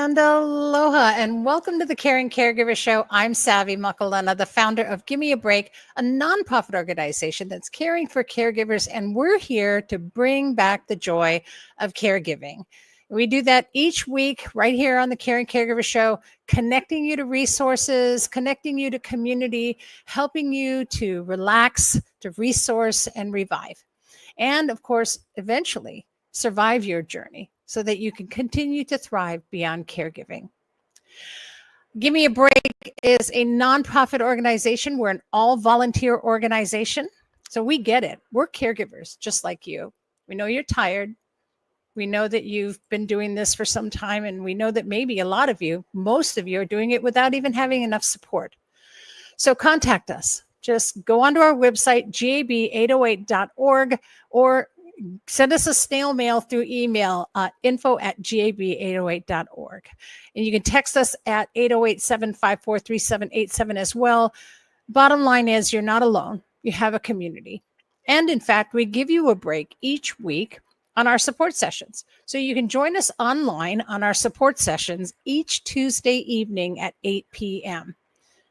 And aloha, and welcome to the Caring Caregiver Show. I'm Savy Makalana, the founder of Gimme a Break, a nonprofit organization that's caring for caregivers, and we're here to bring back the joy of caregiving. We do that each week right here on the Caring Caregiver Show, connecting you to resources, connecting you to community, helping you to relax, to resource, and revive. And of course, eventually survive your journey so that you can continue to thrive beyond caregiving. Gimme a Break is a nonprofit organization. We're an all-volunteer organization. So we get it. We're caregivers just like you. We know you're tired. We know that you've been doing this for some time, and we know that maybe a lot of you, most of you, are doing it without even having enough support. So contact us. Just go onto our website, gab808.org, or send us a snail mail through email, info@gab808.org. And you can text us at 808-754-3787 as well. Bottom line is you're not alone. You have a community. And in fact, we give you a break each week on our support sessions. So you can join us online on our support sessions each Tuesday evening at 8 p.m.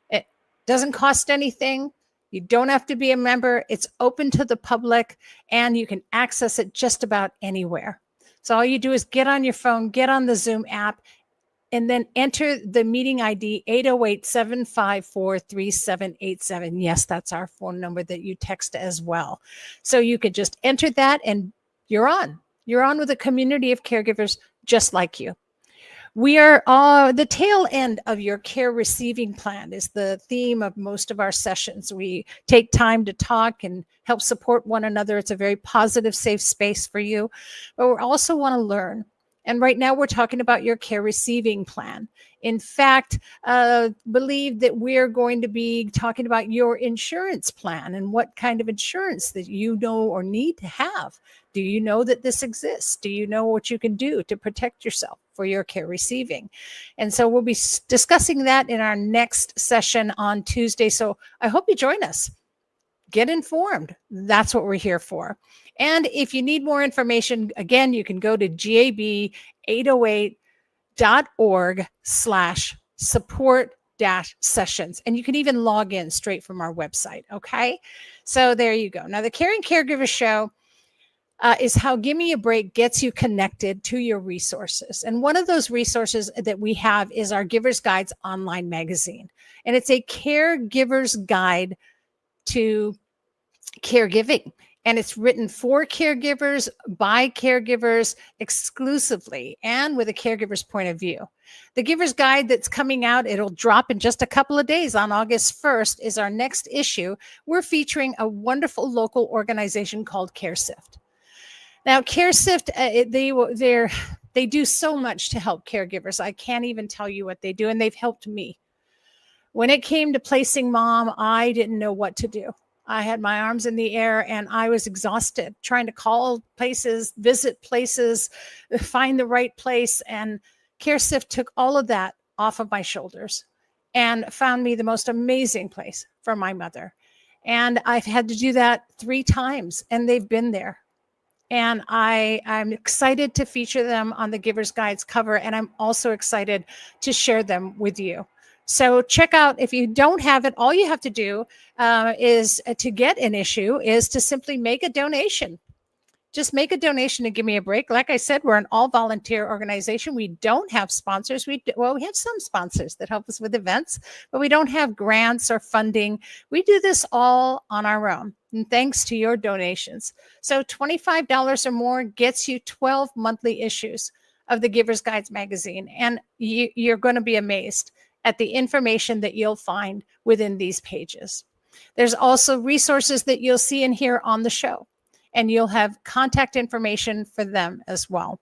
It doesn't cost anything. You don't have to be a member. It's open to the public, and you can access it just about anywhere. So all you do is get on your phone, get on the Zoom app, and then enter the meeting ID 808-754-3787. Yes, that's our phone number that you text as well. So you could just enter that, and you're on. You're on with a community of caregivers just like you. We are the tail end of your care receiving plan is the theme of most of our sessions. We take time to talk and help support one another. It's a very positive, safe space for you, but we also want to learn. And right now we're talking about your care receiving plan. In fact, believe that we're going to be talking about your insurance plan and what kind of insurance that you know or need to have. Do you know that this exists? Do you know what you can do to protect yourself for your care receiving? And so we'll be discussing that in our next session on Tuesday. So I hope you join us. Get informed. That's what we're here for. And if you need more information, again, you can go to gab808.org/support-sessions. And you can even log in straight from our website. Okay. So there you go. Now, the Caring Caregiver Show is how Gimme a Break gets you connected to your resources. And one of those resources that we have is our Giver's Guides online magazine. And it's a caregiver's guide to caregiving. And it's written for caregivers, by caregivers exclusively, and with a caregiver's point of view. The Giver's Guide that's coming out, it'll drop in just a couple of days on August 1st, is our next issue. We're featuring a wonderful local organization called CareSift. Now, CareSift, they do so much to help caregivers. I can't even tell you what they do, and they've helped me. When it came to placing mom, I didn't know what to do. I had my arms in the air, and I was exhausted trying to call places, visit places, find the right place. And CareSift took all of that off of my shoulders and found me the most amazing place for my mother. And I've had to do that 3 times, and they've been there. And I'm excited to feature them on the Giver's Guides cover, and I'm also excited to share them with you. So check out, if you don't have it, all you have to do is to get an issue is to simply make a donation. Just make a donation to Gimme a Break. Like I said, we're an all-volunteer organization. We don't have sponsors. We have some sponsors that help us with events, but we don't have grants or funding. We do this all on our own, and thanks to your donations. So $25 or more gets you 12 monthly issues of the Giver's Guides magazine, and you're going to be amazed at the information that you'll find within these pages. There's also resources that you'll see in here on the show, and you'll have contact information for them as well.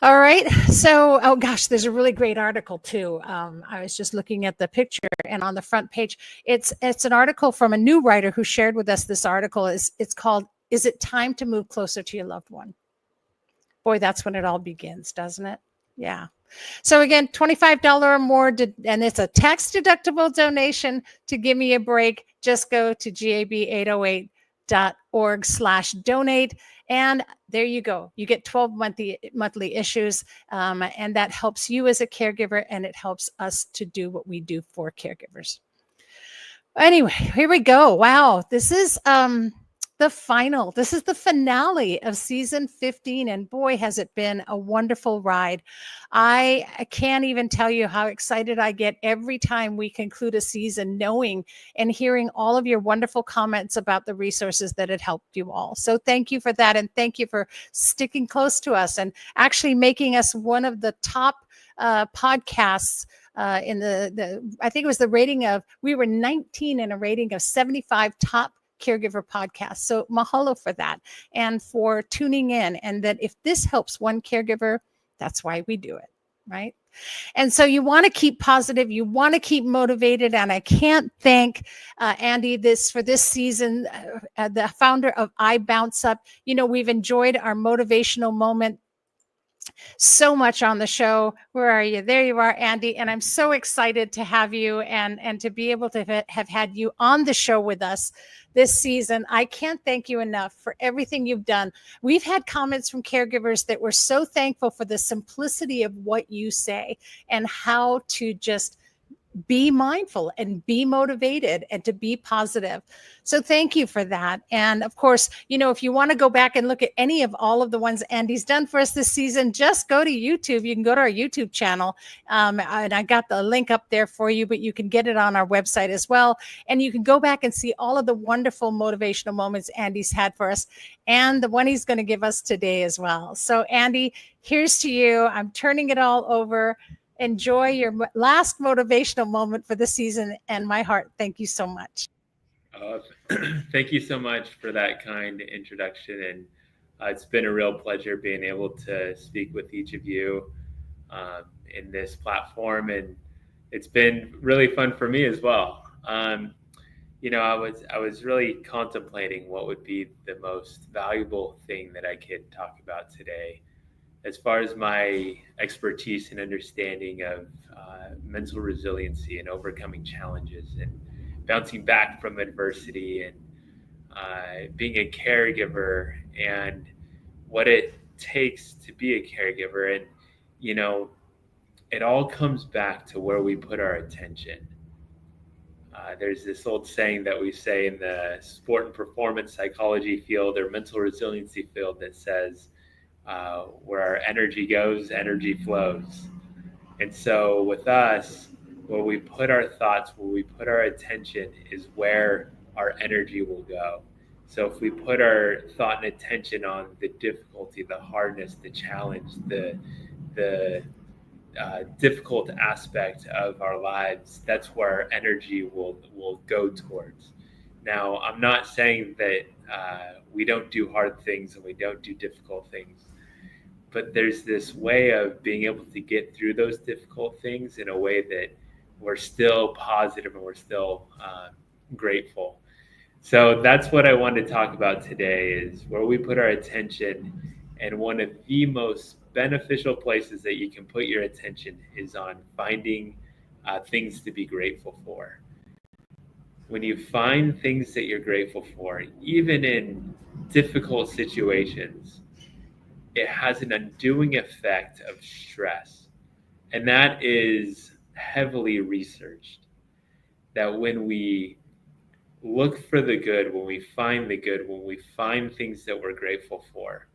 All right. So, oh gosh, there's a really great article too. I was just looking at the picture, and on the front page, it's an article from a new writer who shared with us this article. It's called, "Is It Time to Move Closer to Your Loved One?" Boy, that's when it all begins, doesn't it? Yeah. So again, $25 or more, and it's a tax-deductible donation to Gimme a Break. Just go to GAB808 caregiving.org/donate. And there you go. You get 12 monthly issues. And that helps you as a caregiver, and it helps us to do what we do for caregivers. Anyway, here we go. Wow. This is the finale of season 15. And boy, has it been a wonderful ride. I can't even tell you how excited I get every time we conclude a season, knowing and hearing all of your wonderful comments about the resources that had helped you all. So thank you for that. And thank you for sticking close to us and actually making us one of the top podcasts in I think it was the rating of, we were 19 in a rating of 75 top caregiver podcasts. So mahalo for that and for tuning in. And that if this helps one caregiver, that's why we do it, right? And so you want to keep positive, you want to keep motivated. And I can't thank Andy for this season, the founder of iBOUNCE Up. You know, we've enjoyed our motivational moment so much on the show. Where are you? There you are, Andy. And I'm so excited to have you and to be able to have had you on the show with us this season. I can't thank you enough for everything you've done. We've had comments from caregivers that were so thankful for the simplicity of what you say and how to just be mindful and be motivated and to be positive. So thank you for that. And of course, you know, if you want to go back and look at any of all of the ones Andy's done for us this season, just go to YouTube. You can go to our YouTube channel. And I got the link up there for you, but you can get it on our website as well. And you can go back and see all of the wonderful motivational moments Andy's had for us and the one he's going to give us today as well. So Andy, here's to you. I'm turning it all over. Enjoy your last motivational moment for the season, and my heart, thank you so much. Thank you so much for that kind introduction. And it's been a real pleasure being able to speak with each of you in this platform. And it's been really fun for me as well. You know, I was really contemplating what would be the most valuable thing that I could talk about today. As far as my expertise and understanding of mental resiliency and overcoming challenges and bouncing back from adversity and being a caregiver and what it takes to be a caregiver. And, you know, it all comes back to where we put our attention. There's this old saying that we say in the sport and performance psychology field or mental resiliency field that says, where our energy goes, energy flows. And so with us, where we put our thoughts, where we put our attention is where our energy will go. So if we put our thought and attention on the difficulty, the hardness, the challenge, the difficult aspect of our lives, that's where our energy will go towards. Now, I'm not saying that we don't do hard things and we don't do difficult things, but there's this way of being able to get through those difficult things in a way that we're still positive and we're still grateful. So that's what I wanted to talk about today, is where we put our attention. And one of the most beneficial places that you can put your attention is on finding things to be grateful for. When you find things that you're grateful for, even in difficult situations, it has an undoing effect of stress. And that is heavily researched. That when we look for the good, when we find the good, when we find things that we're grateful for,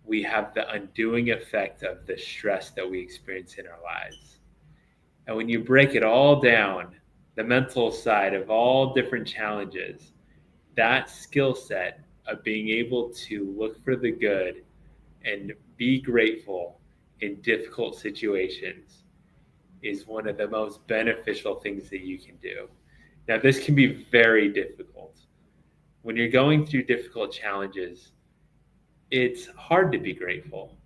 we have the undoing effect of the stress that we experience in our lives. And when you break it all down, the mental side of all different challenges, that skill set of being able to look for the good and be grateful in difficult situations is one of the most beneficial things that you can do. Now, this can be very difficult. When you're going through difficult challenges, it's hard to be grateful.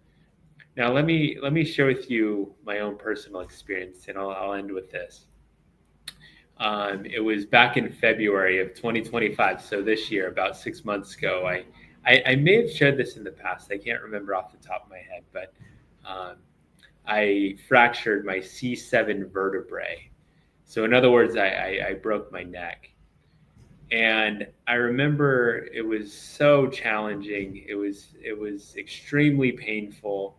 Now, let me share with you my own personal experience, and I'll end with this. It was back in February of 2025, so this year, about 6 months ago. I may have shared this in the past. I can't remember off the top of my head, but I fractured my C7 vertebrae. So in other words, I broke my neck. And I remember it was so challenging. It was extremely painful.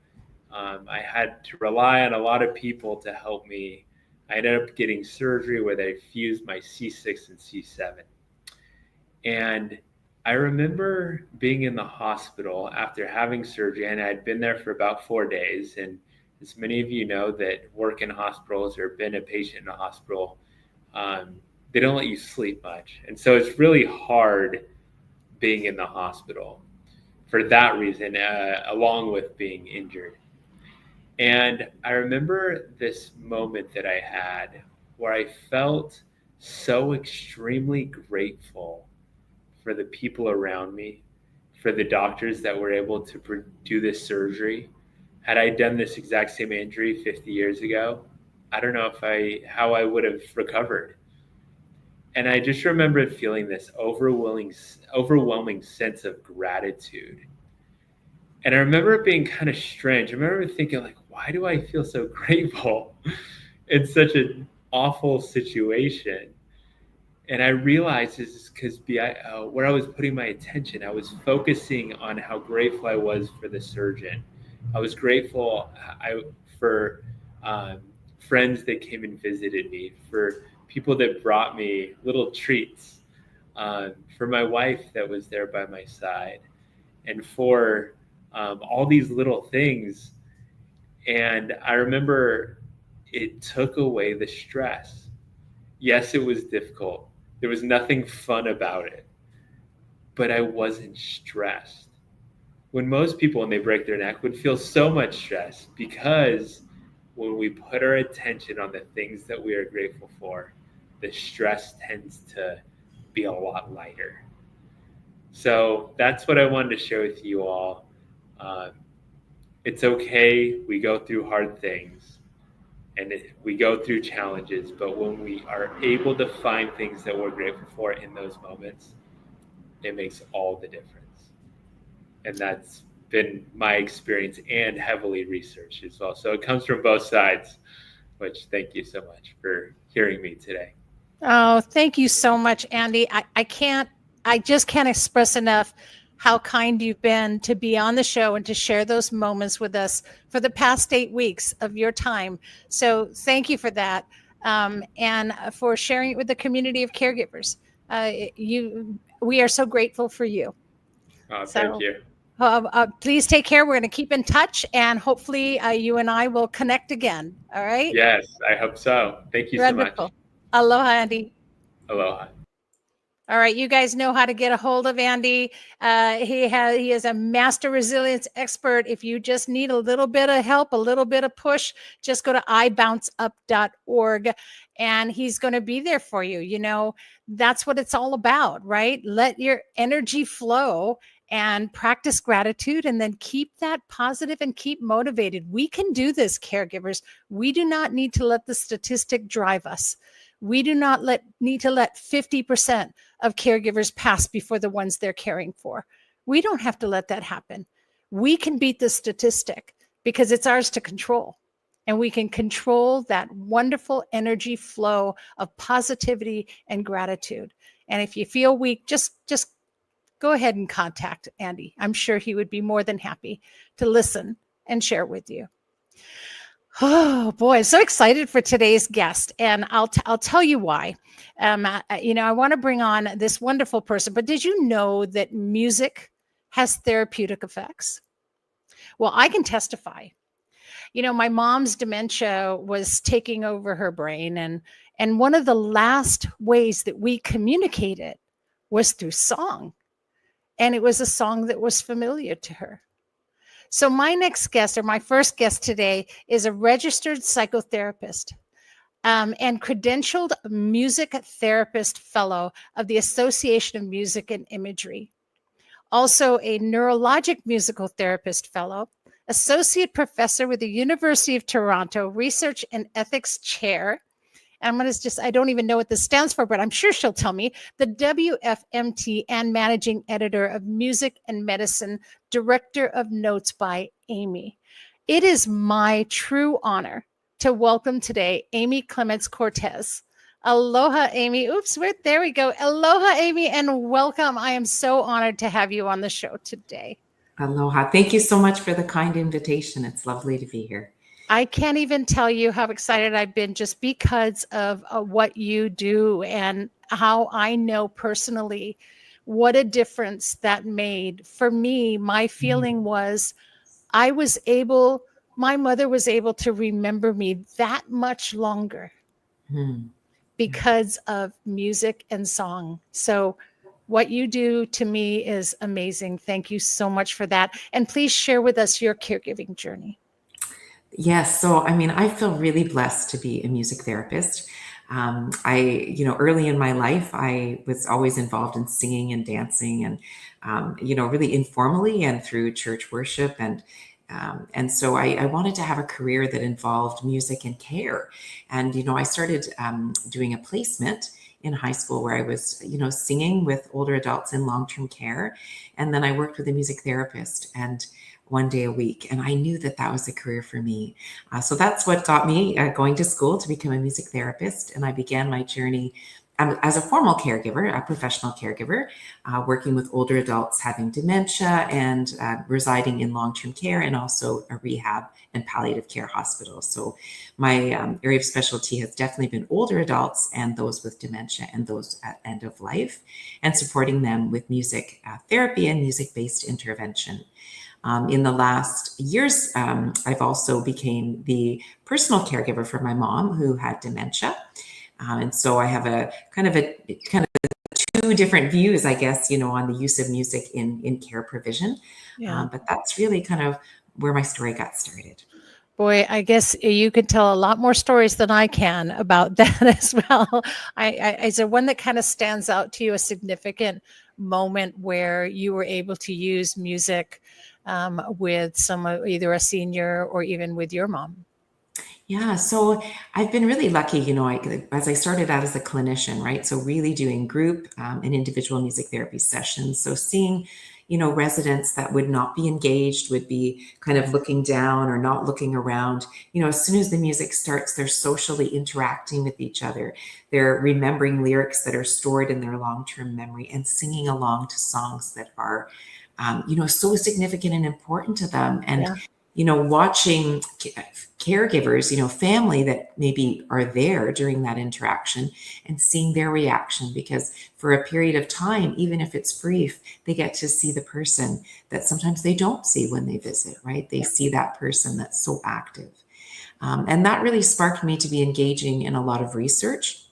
I had to rely on a lot of people to help me. I ended up getting surgery where they fused my C6 and C7. And I remember being in the hospital after having surgery, and I'd been there for about 4 days. And as many of you know that work in hospitals or been a patient in a hospital, they don't let you sleep much. And so it's really hard being in the hospital for that reason, along with being injured. And I remember this moment that I had where I felt so extremely grateful for the people around me, for the doctors that were able to do this surgery. Had I done this exact same injury 50 years ago, I don't know how I would have recovered. And I just remember feeling this overwhelming sense of gratitude. And I remember it being kind of strange. I remember thinking, like, why do I feel so grateful in such an awful situation? And I realized it's because where I was putting my attention, I was focusing on how grateful I was for the surgeon. I was grateful for friends that came and visited me, for people that brought me little treats, for my wife that was there by my side, and for all these little things. And I remember it took away the stress. Yes, it was difficult. There was nothing fun about it, but I wasn't stressed. When most people, when they break their neck, would feel so much stress, because when we put our attention on the things that we are grateful for, the stress tends to be a lot lighter. So that's what I wanted to share with you all. It's okay. We go through hard things and we go through challenges, but when we are able to find things that we're grateful for in those moments, it makes all the difference. And that's been my experience and heavily researched as well. So it comes from both sides, which thank you so much for hearing me today. Oh, thank you so much, Andy. I just can't express enough how kind you've been to be on the show and to share those moments with us for the past 8 weeks of your time. So thank you for that. And for sharing it with the community of caregivers. We are so grateful for you. Thank you. Please take care. We're going to keep in touch, and hopefully you and I will connect again. All right? Yes, I hope so. Thank you so much. Aloha, Andy. Aloha. All right, you guys know how to get a hold of Andy. He is a master resilience expert. If you just need a little bit of help, a little bit of push, just go to iBOUNCEup.org, and he's going to be there for you. You know, that's what it's all about, right? Let your energy flow and practice gratitude, and then keep that positive and keep motivated. We can do this, caregivers. We do not need to let the statistic drive us. We do not need to let 50% of caregivers pass before the ones they're caring for. We don't have to let that happen. We can beat the statistic because it's ours to control. And we can control that wonderful energy flow of positivity and gratitude. And if you feel weak, just go ahead and contact Andy. I'm sure he would be more than happy to listen and share with you. Oh boy, I'm so excited for today's guest, and I'll tell you why. I want to bring on this wonderful person, but did you know that music has therapeutic effects? Well, I can testify. You know, my mom's dementia was taking over her brain, and one of the last ways that we communicated was through song, and it was a song that was familiar to her. So my next guest, or my first guest today, is a registered psychotherapist and credentialed music therapist fellow of the Association of Music and Imagery. Also a neurologic musical therapist fellow, associate professor with the University of Toronto, research and ethics chair. I don't even know what this stands for, but I'm sure she'll tell me, the WFMT and managing editor of Music and Medicine, director of Notes by Amy. It is my true honor to welcome today Amy Clements-Cortes. Aloha, Amy. Oops, there we go. Aloha, Amy, and welcome. I am so honored to have you on the show today. Aloha. Thank you so much for the kind invitation. It's lovely to be here. I can't even tell you how excited I've been just because of what you do and how I know personally what a difference that made. For me, my feeling was my mother was able to remember me that much longer because of music and song. So what you do to me is amazing. Thank you so much for that. And please share with us your caregiving journey. Yes. So, I feel really blessed to be a music therapist. Early in my life, I was always involved in singing and dancing and, really informally and through church worship. And so I wanted to have a career that involved music and care. And, I started doing a placement in high school where I was, singing with older adults in long-term care. And then I worked with a music therapist and one day a week. And I knew that that was a career for me. So that's what got me going to school to become a music therapist. And I began my journey as a formal caregiver, a professional caregiver, working with older adults having dementia and residing in long-term care and also a rehab and palliative care hospital. So my area of specialty has definitely been older adults and those with dementia and those at end of life, and supporting them with music therapy and music-based intervention. In the last years, I've also became the personal caregiver for my mom who had dementia. And so I have a kind of two different views, I guess, on the use of music in care provision. Yeah. But that's really kind of where my story got started. Boy, I guess you could tell a lot more stories than I can about that as well. Is there one that kind of stands out to you, a significant moment where you were able to use music with either a senior or even with your mom? Yeah, so I've been really lucky, as I started out as a clinician, right? So really doing group and individual music therapy sessions. So seeing, residents that would not be engaged, would be kind of looking down or not looking around. As soon as the music starts, they're socially interacting with each other. They're remembering lyrics that are stored in their long-term memory and singing along to songs that are, so significant and important to them. And watching caregivers, family that maybe are there during that interaction and seeing their reaction, because for a period of time, even if it's brief, they get to see the person that sometimes they don't see when they visit, right? They see that person that's so active. And that really sparked me to be engaging in a lot of research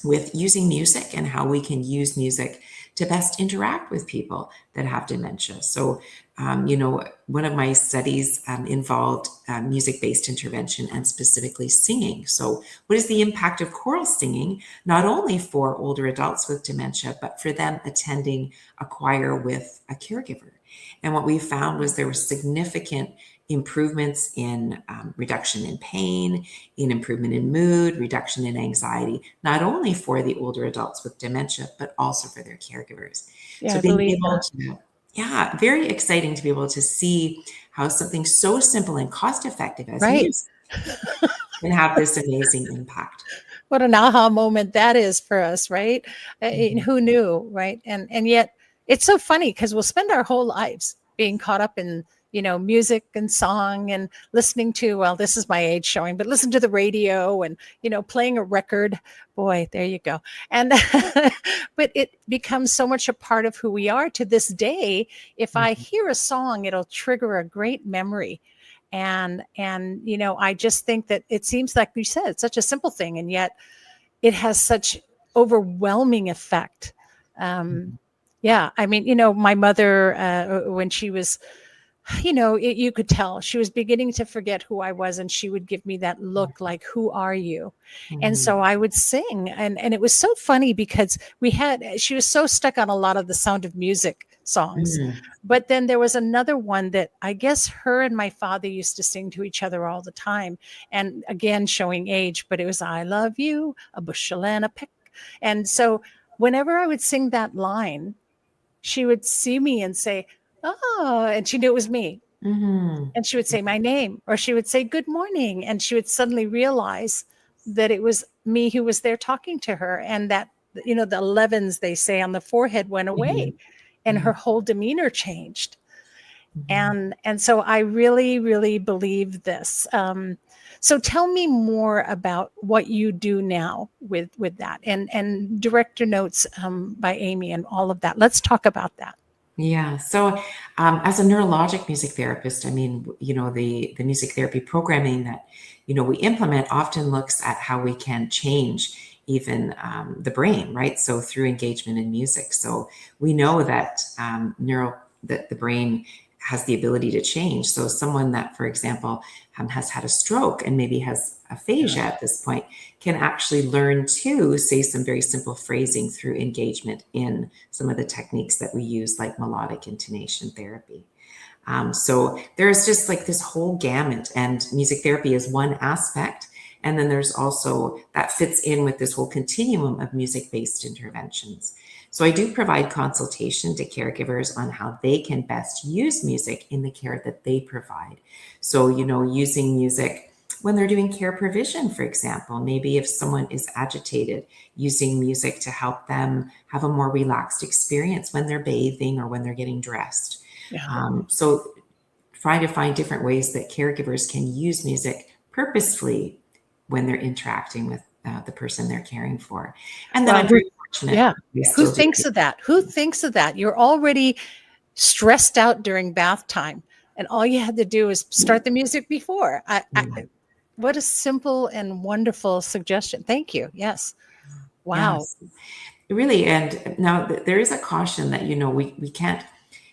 with using music and how we can use music to best interact with people that have dementia. So, one of my studies involved music-based intervention and specifically singing. So what is the impact of choral singing, not only for older adults with dementia, but for them attending a choir with a caregiver? And what we found was there were significant improvements in reduction in pain, in improvement in mood, reduction in anxiety, not only for the older adults with dementia, but also for their caregivers. Yeah, so I being believe able that. to, very exciting to be able to see how something so simple and cost effective as music can have this amazing impact. What an aha moment that is for us, right? Mhm. Who knew, right? And yet it's so funny because we'll spend our whole lives being caught up in music and song and listening to, well, this is my age showing, but listen to the radio and playing a record. Boy, there you go. And but it becomes so much a part of who we are to this day. If I hear a song, it'll trigger a great memory. And I just think that it seems like you said, it's such a simple thing, and yet it has such overwhelming effect. My mother, when she was, you could tell she was beginning to forget who I was, and she would give me that look like, who are you? And so I would sing, and it was so funny because she was so stuck on a lot of the Sound of Music songs. But then there was another one that I guess her and my father used to sing to each other all the time. And again, showing age, but it was, I love you, a bushel and a peck. And so whenever I would sing that line, she would see me and say, oh, and she knew it was me. Mhm. And she would say my name, or she would say, good morning. And she would suddenly realize that it was me who was there talking to her, and that, the 11s they say on the forehead went away, and her whole demeanor changed. And so I really, really believe this. So tell me more about what you do now with that, and director notes by Amy and all of that. Let's talk about that. Yeah. So, as a neurologic music therapist, I mean, the music therapy programming that, we implement often looks at how we can change even the brain, right? So through engagement in music. So we know that that the brain has the ability to change. So someone that, for example, has had a stroke and maybe has aphasia at this point can actually learn to say some very simple phrasing through engagement in some of the techniques that we use, like melodic intonation therapy. So there's just like this whole gamut, and music therapy is one aspect. And then there's also that fits in with this whole continuum of music-based interventions. So I do provide consultation to caregivers on how they can best use music in the care that they provide. So, using music when they're doing care provision, for example, maybe if someone is agitated, using music to help them have a more relaxed experience when they're bathing or when they're getting dressed. So trying to find different ways that caregivers can use music purposefully when they're interacting with the person they're caring for. And then I'm very fortunate. Yeah. Who thinks of that? Who thinks of that? You're already stressed out during bath time, and all you had to do is start the music before. What a simple and wonderful suggestion. Thank you. Yes. Wow. Yes. Really. And now there is a caution that, we can't,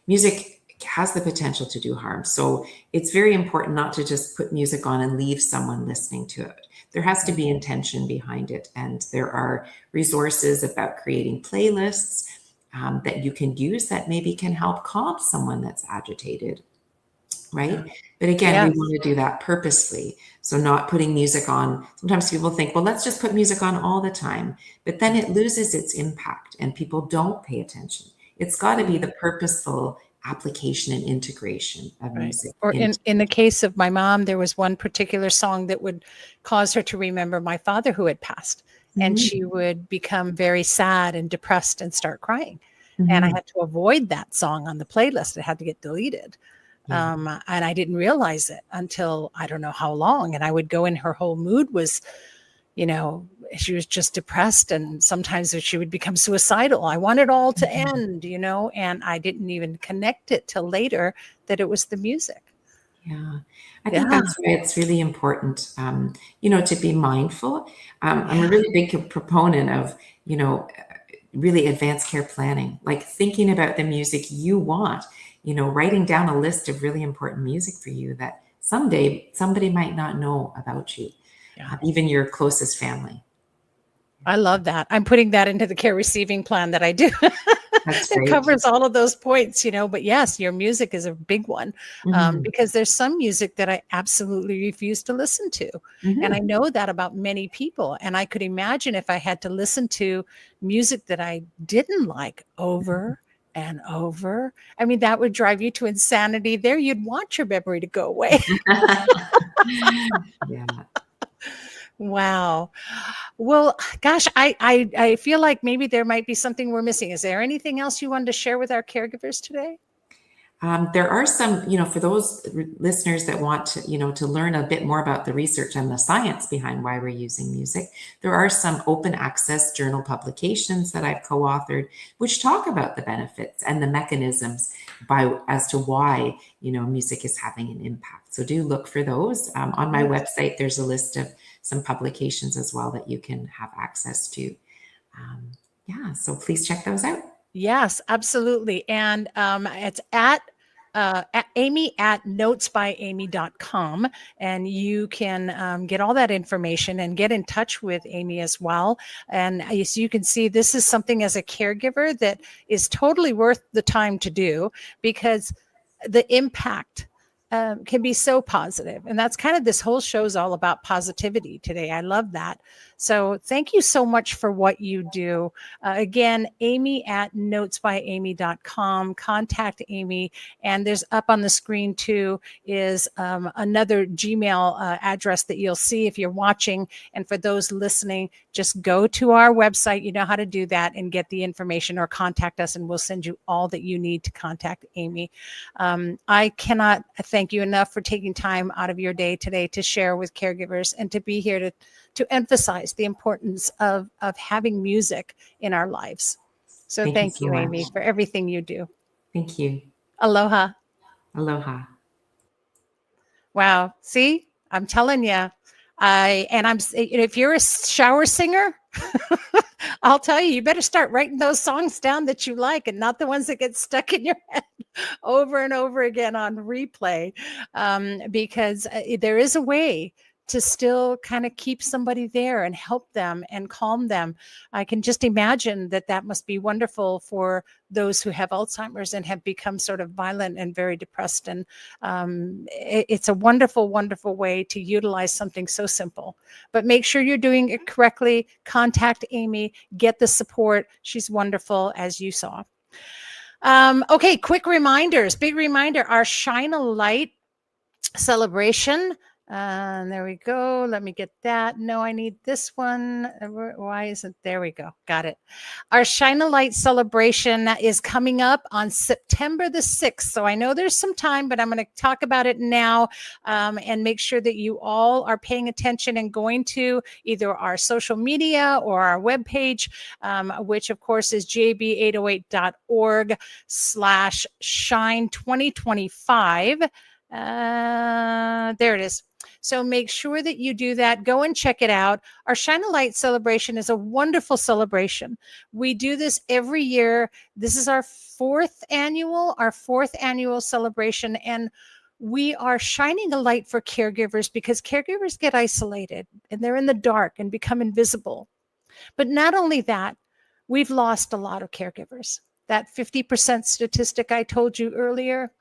music has the potential to do harm. So it's very important not to just put music on and leave someone listening to it. There has to be intention behind it. And there are resources about creating playlists that you can use that maybe can help calm someone that's agitated, right? But again, we want to do that purposely. So not putting music on. Sometimes people think, well, let's just put music on all the time, but then it loses its impact and people don't pay attention. It's got to be the purposeful application and integration of music. Or in the case of my mom, there was one particular song that would cause her to remember my father who had passed, and she would become very sad and depressed and start crying. And I had to avoid that song on the playlist. It had to get deleted. And I didn't realize it until I don't know how long. And I would go in, her whole mood was, she was just depressed, and sometimes she would become suicidal. I want it all to end, and I didn't even connect it till later that it was the music. Yeah. I think that's why it's really important, to be mindful. I'm a really big proponent of, really advanced care planning, like thinking about the music you want, writing down a list of really important music for you that someday somebody might not know about you, even your closest family. I love that. I'm putting that into the care receiving plan that I do. It covers all of those points, but yes, your music is a big one, because there's some music that I absolutely refuse to listen to. And I know that about many people. And I could imagine if I had to listen to music that I didn't like over and over, I mean, that would drive you to insanity there. You'd want your memory to go away. Yeah. Wow. Well, gosh, I feel like maybe there might be something we're missing. Is there anything else you wanted to share with our caregivers today? There are some, for those listeners that want to, to learn a bit more about the research and the science behind why we're using music, there are some open access journal publications that I've co-authored, which talk about the benefits and the mechanisms as to why, music is having an impact. So do look for those. On my website, there's a list of some publications as well that you can have access to. So please check those out. Yes, absolutely. And it's at Amy at notesbyamy.com. And you can get all that information and get in touch with Amy as well. And as you can see, this is something as a caregiver that is totally worth the time to do, because the impact can be so positive. And that's kind of this whole show is all about positivity today. I love that. So thank you so much for what you do. Again, Amy at notesbyamy.com. Contact Amy. And there's up on the screen too is another Gmail address that you'll see if you're watching. And for those listening, just go to our website. You know how to do that and get the information, or contact us and we'll send you all that you need to contact Amy. I cannot thank you enough for taking time out of your day today to share with caregivers and to be here to emphasize the importance of having music in our lives. So thank you, Amy, for everything you do. Thank you. Aloha. Aloha. Wow. See, I'm telling you, if you're a shower singer, I'll tell you, you better start writing those songs down that you like and not the ones that get stuck in your head over and over again on replay, because there is a way to still kind of keep somebody there and help them and calm them. I can just imagine that must be wonderful for those who have Alzheimer's and have become sort of violent and very depressed. And it's a wonderful, wonderful way to utilize something so simple. But make sure you're doing it correctly. Contact Amy, get the support. She's wonderful, as you saw. Okay, quick reminders. Big reminder, our Shine a Light celebration. There we go. Let me get that. No, I need this one. Why isn't there? We go. Got it. Our Shine a Light celebration is coming up on September the 6th. So I know there's some time, but I'm going to talk about it now, and make sure that you all are paying attention and going to either our social media or our webpage, which of course is gab808.org/shine2025. There it is. So make sure that you do that. Go and check it out. Our Shine a Light celebration is a wonderful celebration. We do this every year. This is our fourth annual celebration. And we are shining a light for caregivers because caregivers get isolated and they're in the dark and become invisible. But not only that, we've lost a lot of caregivers. That 50% statistic I told you earlier,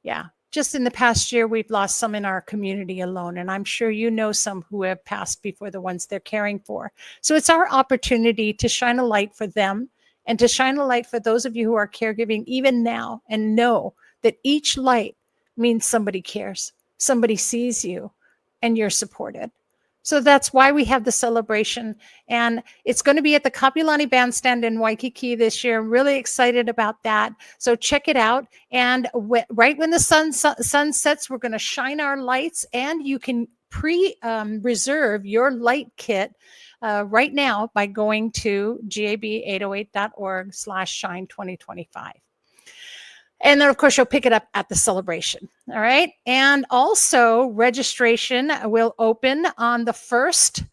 yeah. Just in the past year, we've lost some in our community alone. And I'm sure you know some who have passed before the ones they're caring for. So it's our opportunity to shine a light for them and to shine a light for those of you who are caregiving even now, and know that each light means somebody cares, somebody sees you, and you're supported. So that's why we have the celebration. And it's going to be at the Kapiolani Bandstand in Waikiki this year. I'm really excited about that. So check it out. And right when the sun sets, we're going to shine our lights, and you can reserve your light kit right now by going to gab808.org/shine2025. And then, of course, you'll pick it up at the celebration. All right. And also, registration will open on the 1st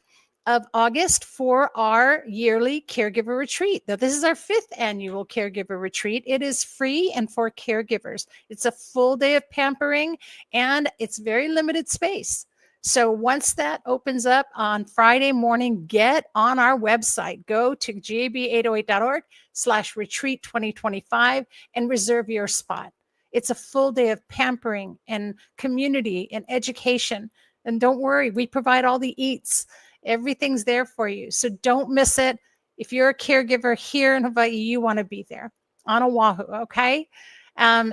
of August for our yearly caregiver retreat. Now, this is our 5th annual caregiver retreat. It is free and for caregivers. It's a full day of pampering, and it's very limited space. So once that opens up on Friday morning, get on our website. Go to gab808.org/retreat2025 and reserve your spot. It's a full day of pampering and community and education. And don't worry, we provide all the eats. Everything's there for you. So don't miss it. If you're a caregiver here in Hawaii, you want to be there on Oahu, okay?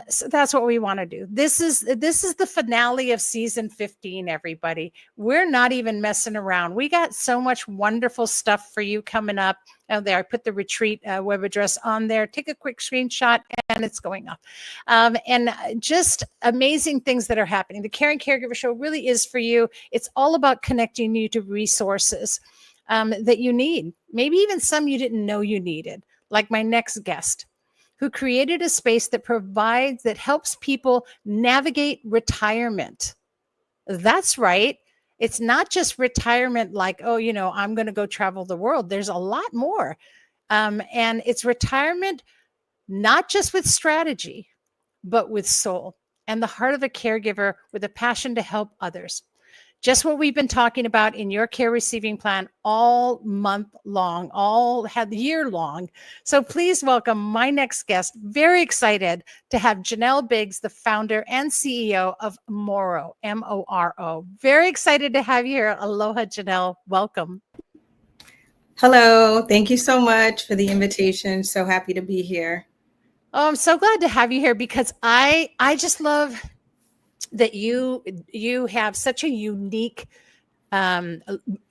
So that's what we want to do. This is the finale of season 15, everybody. We're not even messing around. We got so much wonderful stuff for you coming up. Oh, there, I put the retreat web address on there. Take a quick screenshot and it's going up. And just amazing things that are happening. The Caring Caregiver Show really is for you. It's all about connecting you to resources that you need. Maybe even some you didn't know you needed, like my next guest, who created a space that helps people navigate retirement. That's right. It's not just retirement like, oh, I'm going to go travel the world. There's a lot more. And it's retirement, not just with strategy, but with soul and the heart of a caregiver with a passion to help others. just what we've been talking about in your care receiving plan all month long, all had year long. So please welcome my next guest. Very excited to have Jhanell Biggs, the founder and CEO of Moro, Moro. Very excited to have you here. Aloha, Jhanell. Welcome. Hello. Thank you so much for the invitation. So happy to be here. Oh, I'm so glad to have you here because I just love that you have such a unique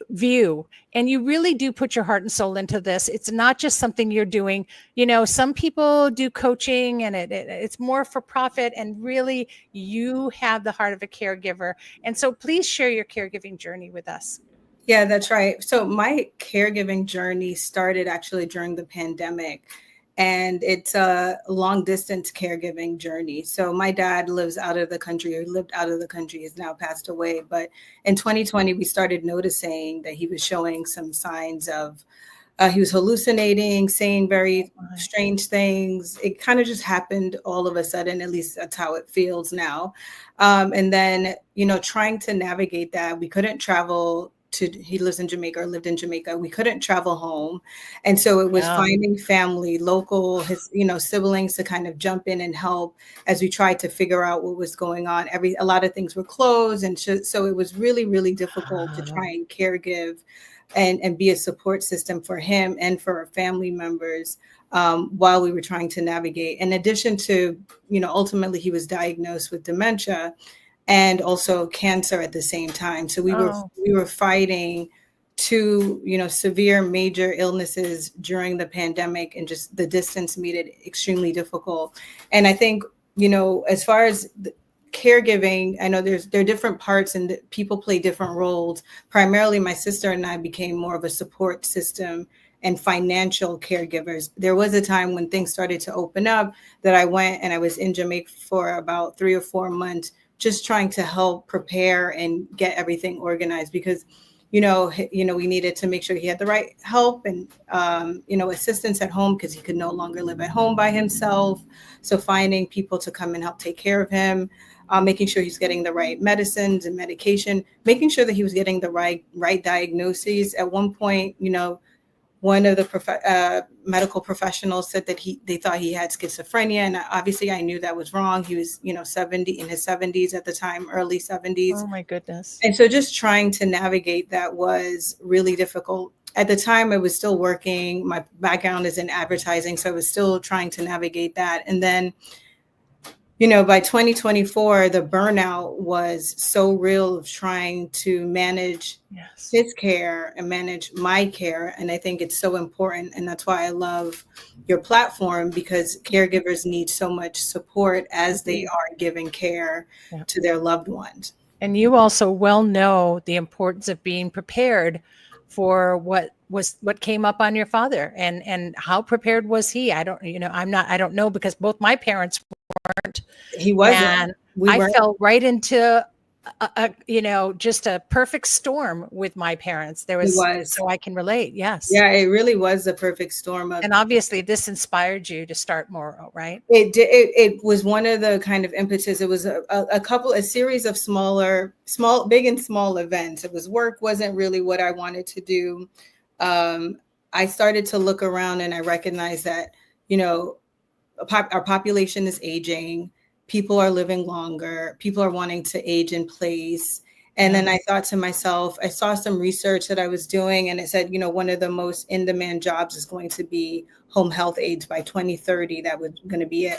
view, and you really do put your heart and soul into this. It's not just something you're doing. You know, some people do coaching and it's more for profit, and really you have the heart of a caregiver. And so please share your caregiving journey with us. Yeah, that's right. So my caregiving journey started actually during the pandemic. And it's a long distance caregiving journey. So my dad lives out of the country, or lived out of the country, has now passed away. But in 2020, we started noticing that he was showing some signs of, he was hallucinating, saying very strange things. It kind of just happened all of a sudden, at least that's how it feels now. And then, you know, trying to navigate that, we couldn't travel he lives in Jamaica, or lived in Jamaica. We couldn't travel home. And so it was finding family, local, his, you know, siblings to kind of jump in and help as we tried to figure out what was going on. A lot of things were closed. And so it was really, really difficult to try and caregive and be a support system for him and for our family members while we were trying to navigate. In addition to, you know, ultimately he was diagnosed with dementia and also cancer at the same time. So we were fighting two, you know, severe major illnesses during the pandemic, and just the distance made it extremely difficult. And I think, you know, as far as caregiving, I know there are different parts and people play different roles. Primarily, my sister and I became more of a support system and financial caregivers. There was a time when things started to open up that I went and I was in Jamaica for about 3 or 4 months, just trying to help prepare and get everything organized, because, you know, we needed to make sure he had the right help and, you know, assistance at home, because he could no longer live at home by himself. So finding people to come and help take care of him, making sure he's getting the right medicines and medication, making sure that he was getting the right diagnoses. At one point, you know, one of the medical professionals said that they thought he had schizophrenia. And obviously I knew that was wrong. He was, you know, in his 70s at the time, early 70s. Oh my goodness. And so just trying to navigate that was really difficult. At the time I was still working. My background is in advertising, so I was still trying to navigate that. And then, you know, by 2024, the burnout was so real of trying to manage his care and manage my care. And I think it's so important. And that's why I love your platform, because caregivers need so much support as they are giving care to their loved ones. And you also well know the importance of being prepared for what came up on your father, and how prepared was he? I don't know, because both my parents weren't. He wasn't. And I fell right into just a perfect storm with my parents. So I can relate. Yes. Yeah, it really was a perfect storm. And obviously this inspired you to start Moro, right? It did. It was one of the kind of impetus. It was a series of big and small events. It was work wasn't really what I wanted to do. I started to look around and I recognized that, you know, our population is aging. People are living longer. People are wanting to age in place. And then I thought to myself, I saw some research that I was doing, and it said, you know, one of the most in-demand jobs is going to be home health aides by 2030. That was going to be,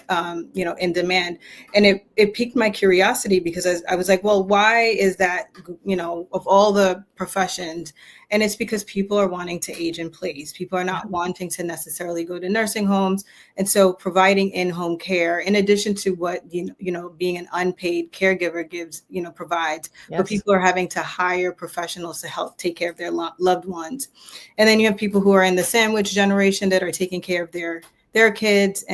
you know, in demand. And it piqued my curiosity, because I was like, well, why is that, you know, of all the professions? And it's because people are wanting to age in place. People are not wanting to necessarily go to nursing homes. And so providing in-home care, in addition to what, you know, being an unpaid caregiver gives, you know, provides, but people are having to hire professionals to help take care of their loved ones. And then you have people who are in the sandwich generation that are taking care of their kids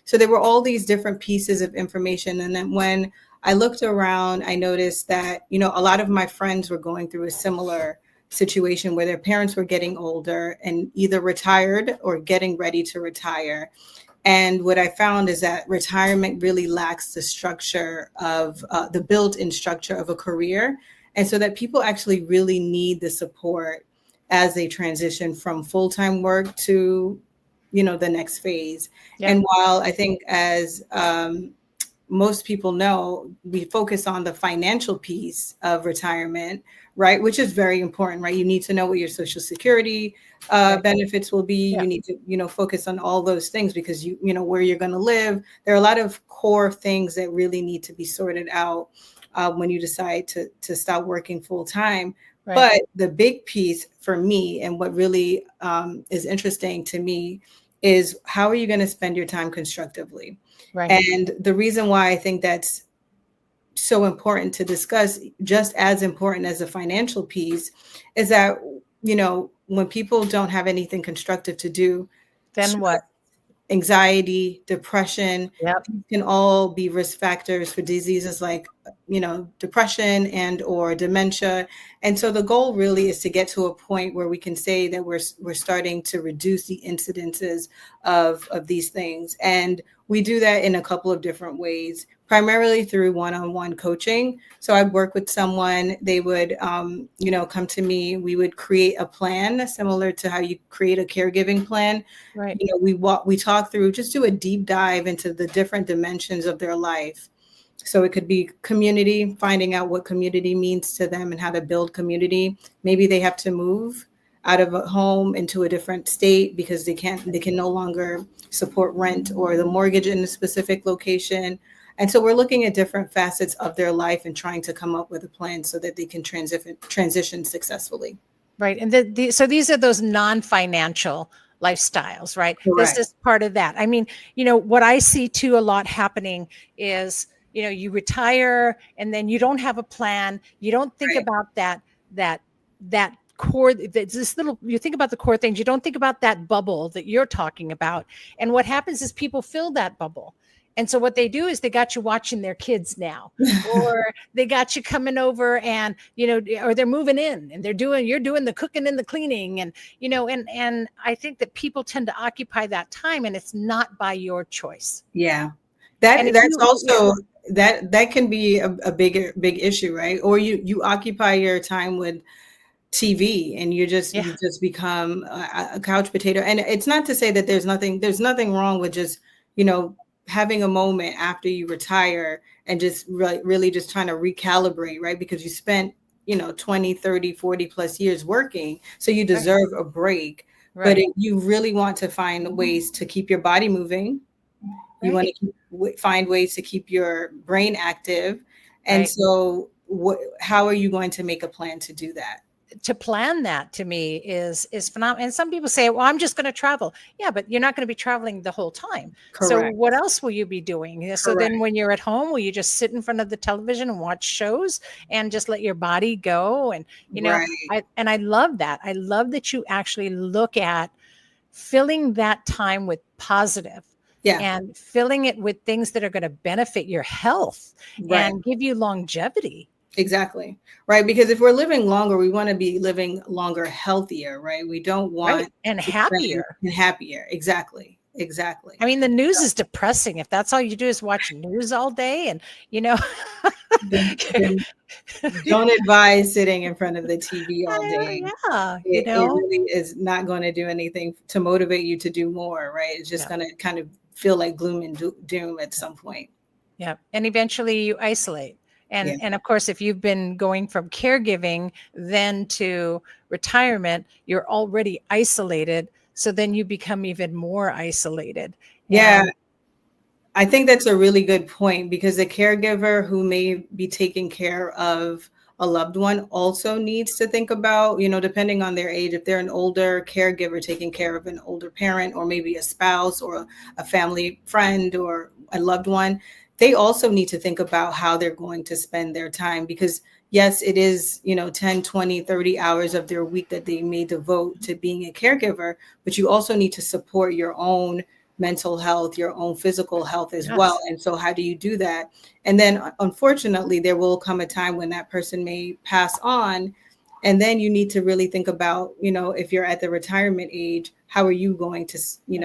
so there were all these different pieces of information. And then when I looked around, I noticed that, you know, a lot of my friends were going through a similar situation where their parents were getting older and either retired or getting ready to retire. And what I found is that retirement really lacks the structure of the built-in structure of a career. And so that people actually really need the support as they transition from full-time work to, the next phase. Yep. And while I think as most people know, we focus on the financial piece of retirement, right? Which is very important, right? You need to know what your Social Security benefits will be. Yeah. You need to, focus on all those things because you know where you're going to live. There are a lot of core things that really need to be sorted out when you decide to stop working full time. Right. But the big piece for me, and what really is interesting to me, is how are you going to spend your time constructively? Right. And the reason why I think that's so important to discuss, just as important as the financial piece, is that, when people don't have anything constructive to do, Then what? Anxiety, depression, Yep. can all be risk factors for diseases like, depression and or dementia. And so the goal really is to get to a point where we can say that we're starting to reduce the incidences of these things. And we do that in a couple of different ways, primarily through one-on-one coaching. So I'd work with someone, they would, come to me, we would create a plan similar to how you create a caregiving plan. Right. We talk through, just do a deep dive into the different dimensions of their life. So it could be community, finding out what community means to them and how to build community. Maybe they have to move out of a home into a different state because they can no longer support rent or the mortgage in a specific location. And so we're looking at different facets of their life and trying to come up with a plan so that they can transition successfully. Right. And so these are those non-financial lifestyles, right? Correct. This is part of that. I mean, what I see too a lot happening is, you retire and then you don't have a plan. You don't think Right. about that core, you think about the core things. You don't think about that bubble that you're talking about. And what happens is people fill that bubble. And so what they do is they got you watching their kids now, or they got you coming over and, or they're moving in and you're doing the cooking and the cleaning and, and I think that people tend to occupy that time and it's not by your choice. Yeah. And That's also, that can be a big issue, right? Or you occupy your time with TV and you just become a couch potato. And it's not to say that there's nothing wrong with just, having a moment after you retire and just really just trying to recalibrate, right? Because you spent, 20, 30, 40 plus years working. So you deserve a break. Right. But you really want to find ways to keep your body moving. You want to find ways to keep your brain active. And so how are you going to make a plan to do that? To plan that to me is phenomenal. And some people say, well, I'm just going to travel. Yeah, but you're not going to be traveling the whole time. Correct. So what else will you be doing? Correct. So then when you're at home, will you just sit in front of the television and watch shows and just let your body go? And, I love that. I love that you actually look at filling that time with positive. Yeah. And filling it with things that are going to benefit your health and give you longevity. Exactly. Right. Because if we're living longer, we want to be living longer, healthier, right? We don't want and happier. Exactly. I mean, the news is depressing. If that's all you do is watch news all day and, then don't advise sitting in front of the TV all day. Yeah. It really is not going to do anything to motivate you to do more, right? It's just going to kind of feel like gloom and doom at some point. Yeah. And eventually you isolate. And of course, if you've been going from caregiving then to retirement, you're already isolated. So then you become even more isolated. Yeah. I think that's a really good point because a caregiver who may be taking care of a loved one also needs to think about, depending on their age, if they're an older caregiver taking care of an older parent or maybe a spouse or a family friend or a loved one, they also need to think about how they're going to spend their time because yes, it is, 10, 20, 30 hours of their week that they may devote to being a caregiver, but you also need to support your own mental health, your own physical health as well. And so how do you do that? And then unfortunately, there will come a time when that person may pass on. And then you need to really think about, if you're at the retirement age, how are you going to,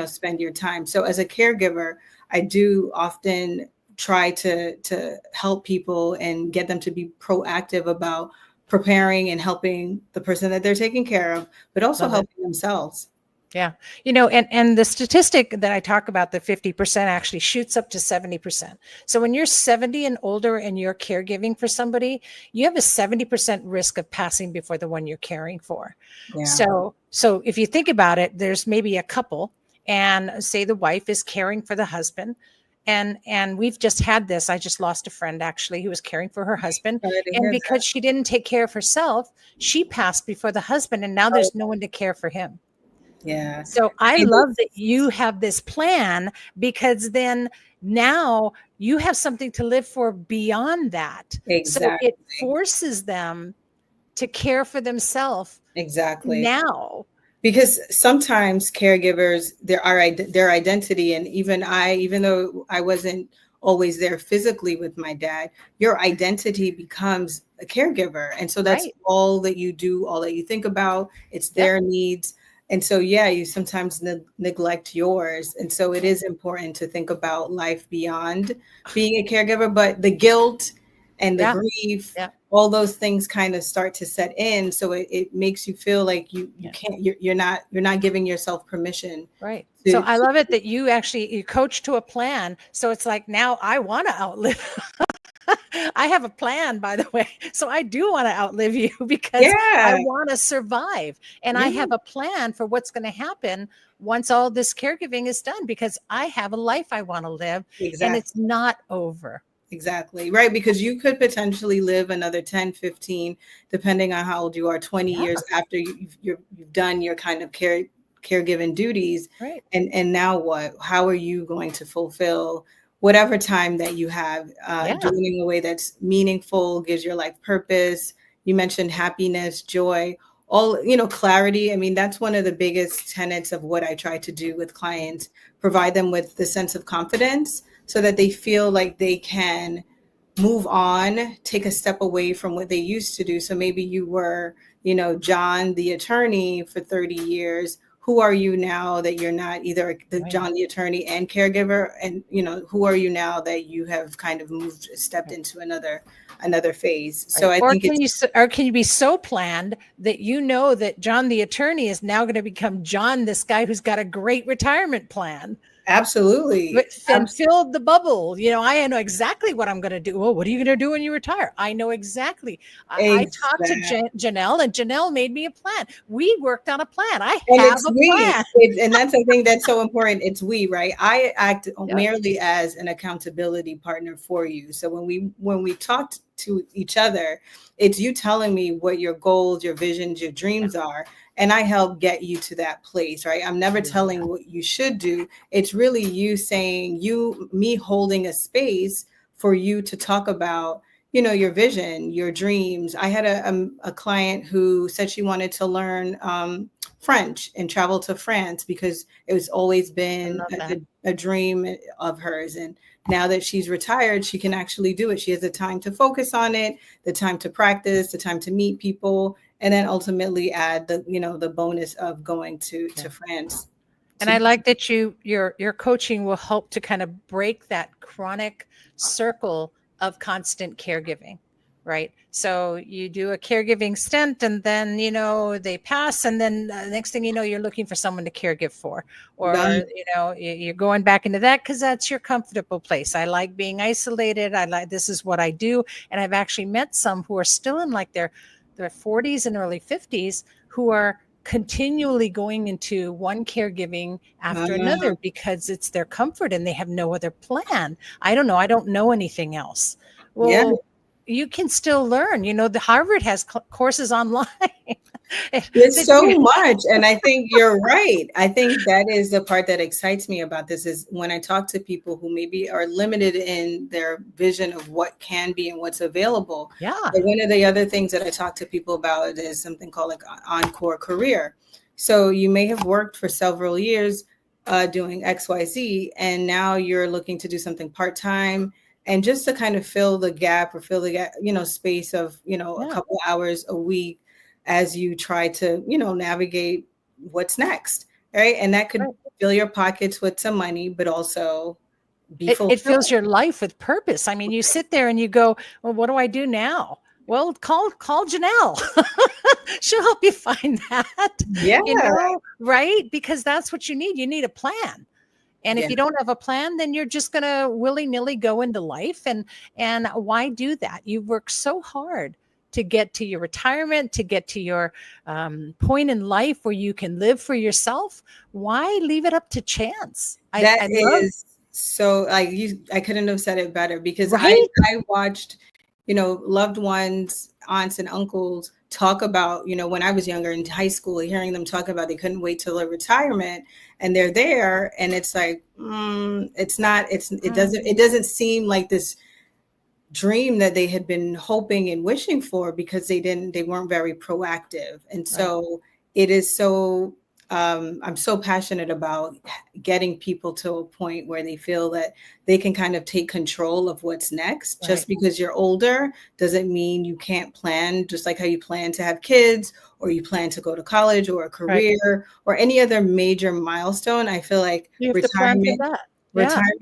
spend your time? So as a caregiver, I do often try to help people and get them to be proactive about preparing and helping the person that they're taking care of, but also Love it. helping themselves. Yeah. And the statistic that I talk about, the 50% actually shoots up to 70%. So when you're 70 and older and you're caregiving for somebody, you have a 70% risk of passing before the one you're caring for. Yeah. So if you think about it, there's maybe a couple, and say the wife is caring for the husband. And we've just had this. I just lost a friend actually who was caring for her husband. And because she didn't take care of herself, she passed before the husband, and now there's no one to care for him. Yeah. So I love that you have this plan, because then now you have something to live for beyond that. Exactly. So it forces them to care for themselves. Exactly. Now. Because sometimes caregivers, their identity, and even though I wasn't always there physically with my dad, your identity becomes a caregiver. And so that's all that you do, all that you think about. It's their needs. And so, you sometimes neglect yours. And so it is important to think about life beyond being a caregiver, but the guilt and the grief, all those things kind of start to set in. So it makes you feel like you can't, you're not giving yourself permission. Right. So I love it that you coach to a plan. So it's like, now I want to outlive. I have a plan, by the way. So I do want to outlive you, because I want to survive. And I have a plan for what's going to happen once all this caregiving is done, because I have a life I want to live. And it's not over. Exactly. Right. Because you could potentially live another 10, 15, depending on how old you are, 20 years after you've done your kind of caregiving duties. Right. And now what? How are you going to fulfill whatever time that you have, doing in a way that's meaningful, gives your life purpose? You mentioned happiness, joy, all, clarity. I mean, that's one of the biggest tenets of what I try to do with clients, provide them with the sense of confidence so that they feel like they can move on, take a step away from what they used to do. So maybe you were, John, the attorney for 30 years. Who are you now that you're not either John, the attorney and caregiver? And, who are you now that you have kind of stepped into another phase? So I think can you be so planned that that John, the attorney, is now going to become John, this guy who's got a great retirement plan? Absolutely. And filled the bubble. I know exactly what I'm going to do. Well, what are you going to do when you retire? I know exactly. I talked to Jhanell, and Jhanell made me a plan. We worked on a plan. I have a plan. And that's the thing that's so important. It's right? I act merely as an accountability partner for you. So when we talk to each other, it's you telling me what your goals, your visions, your dreams are. And I help get you to that place, right? I'm never telling what you should do. It's really you saying, me holding a space for you to talk about, your vision, your dreams. I had a client who said she wanted to learn French and travel to France because it was always been a dream of hers. And now that she's retired, she can actually do it. She has the time to focus on it, the time to practice, the time to meet people, and then ultimately add the bonus of going to France. And I like that your coaching will help to kind of break that chronic circle of constant caregiving, right? So you do a caregiving stint, and then, they pass, and then the next thing you know, you're looking for someone to caregive for, or, you're going back into that because that's your comfortable place. I like being isolated. This is what I do. And I've actually met some who are still in like their 40s and early 50s who are continually going into one caregiving after another because it's their comfort and they have no other plan. I don't know anything else. Well, you can still learn. The Harvard has courses online. There's so much. And I think you're right. I think that is the part that excites me about this, is when I talk to people who maybe are limited in their vision of what can be and what's available. Yeah. But one of the other things that I talk to people about is something called like encore career. So you may have worked for several years doing XYZ, and now you're looking to do something part-time, and just to kind of fill the gap space of, a couple hours a week as you try to, navigate what's next, right? And that could fill your pockets with some money, but also be fulfilled. It fills your life with purpose. I mean, you sit there and you go, well, what do I do now? Well, call Jhanell. She'll help you find that. Yeah. Right? Because that's what you need. You need a plan. And if you don't have a plan, then you're just going to willy-nilly go into life. And why do that? You work so hard to get to your retirement, to get to your point in life where you can live for yourself. Why leave it up to chance? So I couldn't have said it better, because right? I watched, loved ones, aunts and uncles talk about, when I was younger in high school, hearing them talk about they couldn't wait till their retirement, and they're there, and it's like, it doesn't seem like this dream that they had been hoping and wishing for, because they weren't very proactive. And so it is so I'm so passionate about getting people to a point where they feel that they can kind of take control of what's next. Right. Just because you're older doesn't mean you can't plan, just like how you plan to have kids, or you plan to go to college, or a career, or any other major milestone. I feel like retirement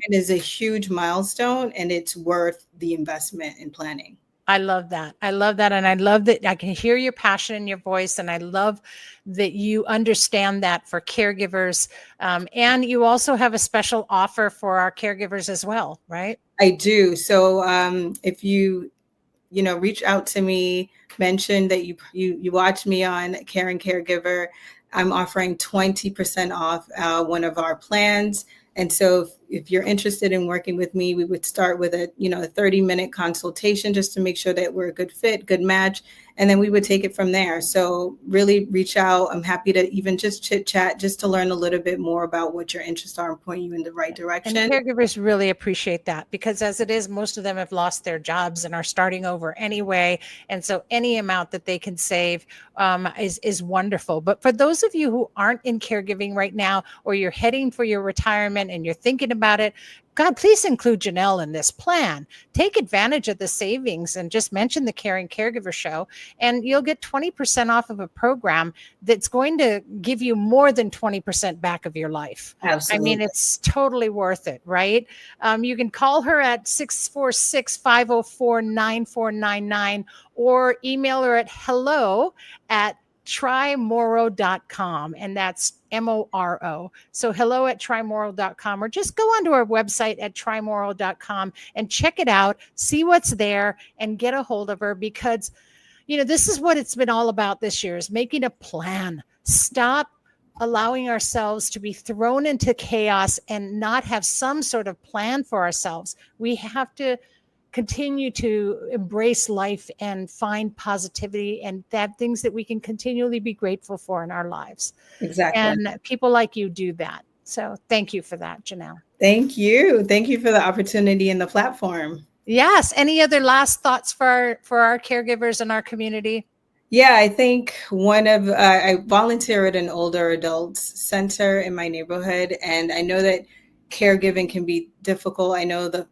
is a huge milestone, and it's worth the investment in planning. I love that. And I love that I can hear your passion in your voice. And I love that you understand that for caregivers. And you also have a special offer for our caregivers as well, right? I do. So if you reach out to me, mention that you watch me on Caring Caregiver, I'm offering 20% off one of our plans. And so if you're interested in working with me, we would start with a 30-minute consultation just to make sure that we're a good fit, good match. And then we would take it from there. So really reach out. I'm happy to even just chit chat, just to learn a little bit more about what your interests are and point you in the right direction. And caregivers really appreciate that, because as it is, most of them have lost their jobs and are starting over anyway. And so any amount that they can save is wonderful. But for those of you who aren't in caregiving right now, or you're heading for your retirement and you're thinking about it, God, please include Jhanell in this plan. Take advantage of the savings and just mention the Caring Caregiver Show, and you'll get 20% off of a program that's going to give you more than 20% back of your life. Absolutely. I mean, it's totally worth it, right? You can call her at 646-504-9499, or email her at hello@trymoro.com, and that's Moro. So hello@trymoro.com, or just go onto our website at trymoro.com and check it out, see what's there, and get a hold of her, because this is what it's been all about this year, is making a plan. Stop allowing ourselves to be thrown into chaos and not have some sort of plan for ourselves. We have to continue to embrace life and find positivity and that things that we can continually be grateful for in our lives. Exactly. And people like you do that. So thank you for that, Jhanell. Thank you. Thank you for the opportunity and the platform. Yes. Any other last thoughts for our caregivers in our community? Yeah, I think I volunteer at an older adults center in my neighborhood, and I know that caregiving can be difficult. I know the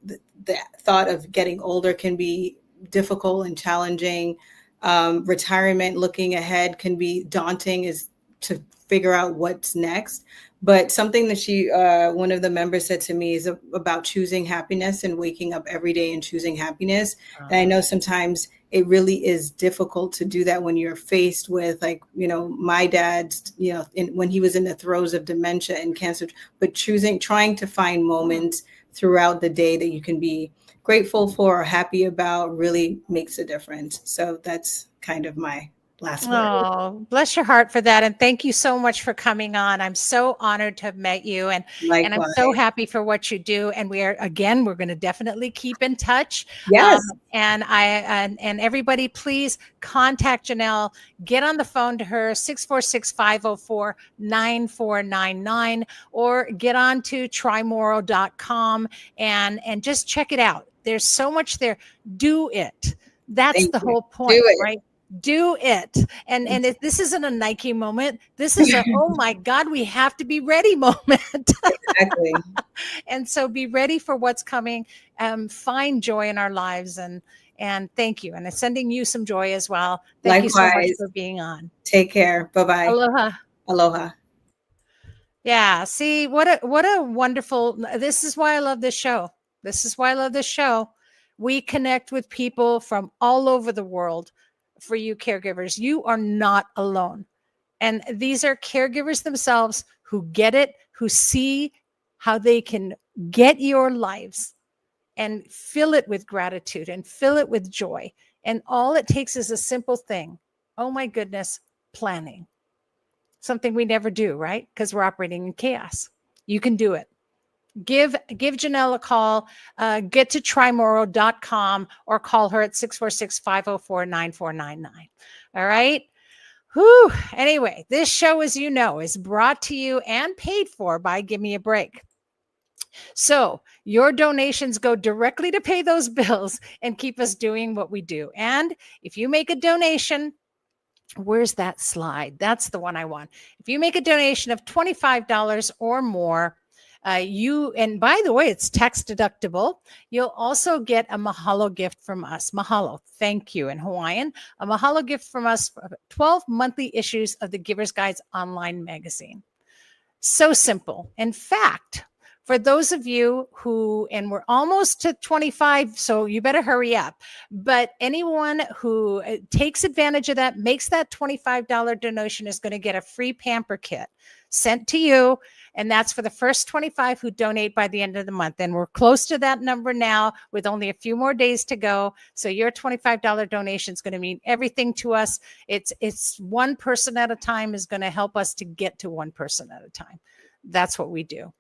thought of getting older can be difficult and challenging. Retirement, looking ahead, can be daunting, is to figure out what's next. But something that one of the members said to me is about choosing happiness and waking up every day and choosing happiness. And I know sometimes it really is difficult to do that when you're faced with, my dad's, when he was in the throes of dementia and cancer, but trying to find moments throughout the day that you can be grateful for or happy about really makes a difference. So that's kind of my last word. Oh, bless your heart for that. And thank you so much for coming on. I'm so honored to have met you, and I'm so happy for what you do. And we're going to definitely keep in touch. Yes. And everybody, please contact Jhanell, get on the phone to her, 646-504-9499, or get on to trymoro.com and just check it out. There's so much there. Do it. That's the whole point, right? Do it. And this isn't a Nike moment. This is a, oh my God, we have to be ready moment. Exactly. And so be ready for what's coming. Find joy in our lives, and thank you. And I'm sending you some joy as well. Thank you so much for being on. Take care. Bye-bye. Aloha. Aloha. Yeah. See, what a wonderful, this is why I love this show. We connect with people from all over the world. For you caregivers, you are not alone. And these are caregivers themselves who get it, who see how they can get your lives and fill it with gratitude and fill it with joy. And all it takes is a simple thing. Oh my goodness, planning. Something we never do, right? Because we're operating in chaos. You can do it. Give Jhanell a call. Get to trymoro.com or call her at 646-504-9499. All right. Whew. Anyway, this show, as you know, is brought to you and paid for by Gimme a Break. So your donations go directly to pay those bills and keep us doing what we do. And if you make a donation, where's that slide? That's the one I want. If you make a donation of $25 or more, and by the way, it's tax deductible. You'll also get a mahalo gift from us. Mahalo, thank you in Hawaiian. A mahalo gift from us for 12 monthly issues of the Giver's Guides online magazine. So simple. In fact, for those of you who, and we're almost to 25, so you better hurry up. But anyone who takes advantage of that, makes that $25 donation, is going to get a free pamper kit sent to you. And that's for the first 25 who donate by the end of the month. And we're close to that number now with only a few more days to go. So your $25 donation is going to mean everything to us. It's one person at a time is going to help us to get to one person at a time. That's what we do.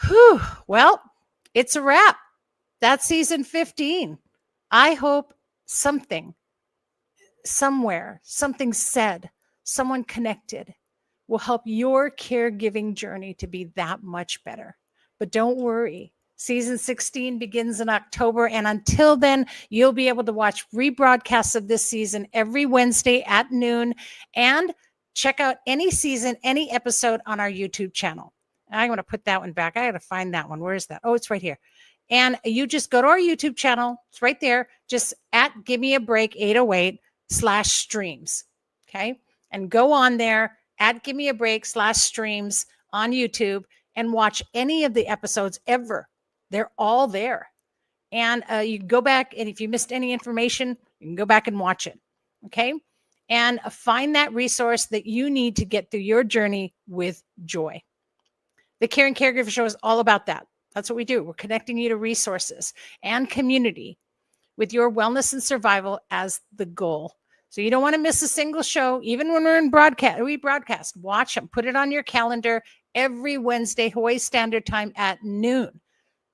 Whew. Well, it's a wrap. That's season 15. I hope something, somewhere, something said, someone connected will help your caregiving journey to be that much better. But don't worry. Season 16 begins in October. And until then, you'll be able to watch rebroadcasts of this season every Wednesday at noon and check out any season, any episode on our YouTube channel. I'm going to put that one back. I got to find that one. Where is that? Oh, it's right here. And you just go to our YouTube channel. It's right there. Just at Gimme a Break 808/streams. Okay. And go on there at Gimme a Break/streams on YouTube and watch any of the episodes ever. They're all there. And you can go back. And if you missed any information, you can go back and watch it. Okay. And find that resource that you need to get through your journey with joy. The Caring Caregiver Show is all about that. That's what we do. We're connecting you to resources and community with your wellness and survival as the goal. So you don't want to miss a single show, even when we're in broadcast. We broadcast. Watch them. Put it on your calendar every Wednesday, Hawaii Standard Time at noon.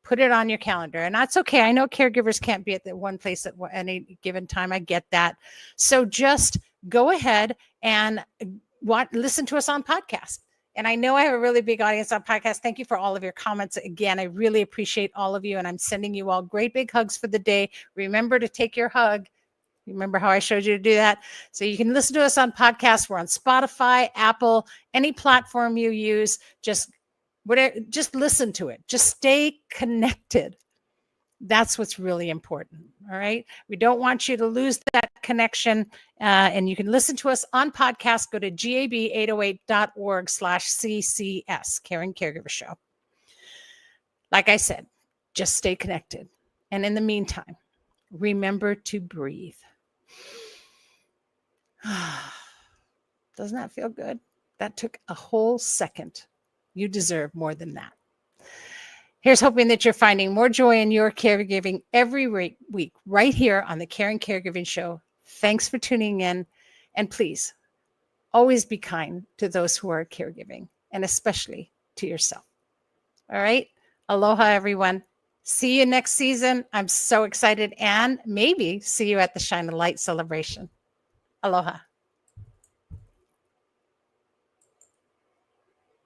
Put it on your calendar. And that's okay. I know caregivers can't be at the one place at any given time. I get that. So just go ahead and listen to us on podcast. And I know I have a really big audience on podcast. Thank you for all of your comments. Again, I really appreciate all of you. And I'm sending you all great big hugs for the day. Remember to take your hug. Remember how I showed you to do that? So you can listen to us on podcasts. We're on Spotify, Apple, any platform you use. Just listen to it. Just stay connected. That's what's really important. All right. We don't want you to lose that connection. And you can listen to us on podcast. Go to gab808.org/CCS, Caring Caregiver Show. Like I said, just stay connected. And in the meantime, remember to breathe. Doesn't that feel good? That took a whole second. You deserve more than that. Here's hoping that you're finding more joy in your caregiving every week right here on the Caring Caregiving Show. Thanks for tuning in. And please, always be kind to those who are caregiving, and especially to yourself. All right? Aloha, everyone. See you next season. I'm so excited, and maybe see you at the Shine a Light celebration. Aloha.